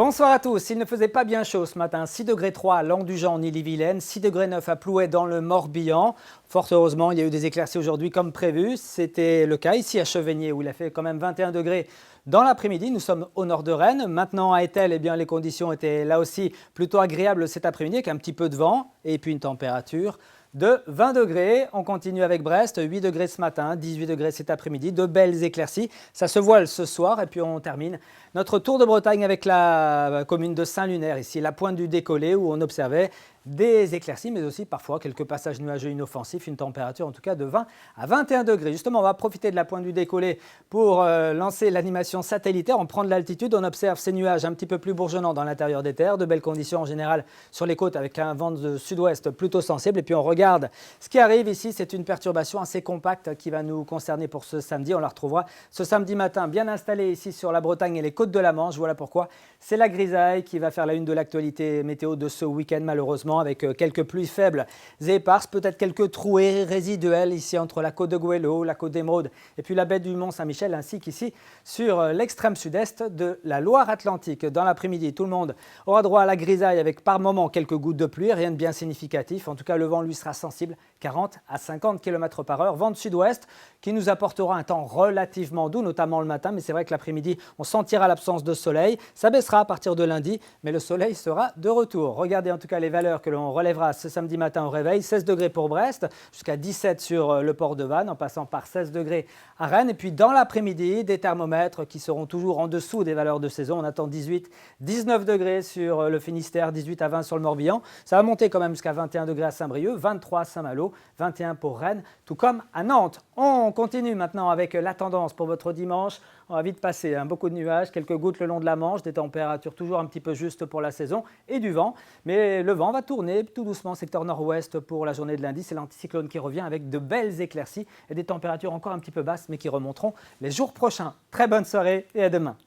Bonsoir à tous. Il ne faisait pas bien chaud ce matin. 6,3 degrés à Languedujan en Ille-et-Vilaine, 6,9 degrés à Plouay dans le Morbihan. Fort heureusement, il y a eu des éclaircies aujourd'hui comme prévu. C'était le cas ici à Chevigné où il a fait quand même 21 degrés dans l'après-midi. Nous sommes au nord de Rennes. Maintenant à Étel, eh bien, les conditions étaient là aussi plutôt agréables cet après-midi avec un petit peu de vent et puis une température de 20 degrés. On continue avec Brest, 8 degrés ce matin, 18 degrés cet après-midi, de belles éclaircies. Ça se voile ce soir et puis on termine notre tour de Bretagne avec la commune de Saint-Lunaire, ici la pointe du décollé où on observait des éclaircies mais aussi parfois quelques passages nuageux inoffensifs, une température en tout cas de 20 à 21 degrés. Justement, on va profiter de la pointe du décollé pour lancer l'animation satellitaire. On prend de l'altitude, on observe ces nuages un petit peu plus bourgeonnants dans l'intérieur des terres, de belles conditions en général sur les côtes avec un vent de sud-ouest plutôt sensible et puis on regarde ce qui arrive ici. C'est une perturbation assez compacte qui va nous concerner pour ce samedi. On la retrouvera ce samedi matin bien installée ici sur la Bretagne et les côtes de la Manche. Voilà pourquoi c'est la grisaille qui va faire la une de l'actualité météo de ce week-end malheureusement, avec quelques pluies faibles et éparses, peut-être quelques trouées résiduelles ici entre la côte de Goëlo, la côte d'Émeraude et puis la baie du Mont-Saint-Michel, ainsi qu'ici sur l'extrême sud-est de la Loire-Atlantique. Dans l'après-midi, tout le monde aura droit à la grisaille avec par moments quelques gouttes de pluie, rien de bien significatif. En tout cas, le vent lui sera sensible, 40 à 50 km/h. Vent de sud-ouest qui nous apportera un temps relativement doux, notamment le matin, mais c'est vrai que l'après-midi, on sentira l'absence de soleil. Ça baissera à partir de lundi, mais le soleil sera de retour. Regardez en tout cas les valeurs que l'on relèvera ce samedi matin au réveil. 16 degrés pour Brest, jusqu'à 17 sur le port de Vannes, en passant par 16 degrés à Rennes. Et puis dans l'après-midi, des thermomètres qui seront toujours en dessous des valeurs de saison. On attend 18, 19 degrés sur le Finistère, 18 à 20 sur le Morbihan. Ça va monter quand même jusqu'à 21 degrés à Saint-Brieuc, 23 à Saint-Malo, 21 pour Rennes, tout comme à Nantes. On continue maintenant avec la tendance pour votre dimanche. On va vite passer, beaucoup de nuages, quelques gouttes le long de la Manche, des températures toujours un petit peu justes pour la saison et du vent. Mais le vent va tourner tout doucement secteur nord-ouest pour la journée de lundi. C'est l'anticyclone qui revient avec de belles éclaircies et des températures encore un petit peu basses mais qui remonteront les jours prochains. Très bonne soirée et à demain.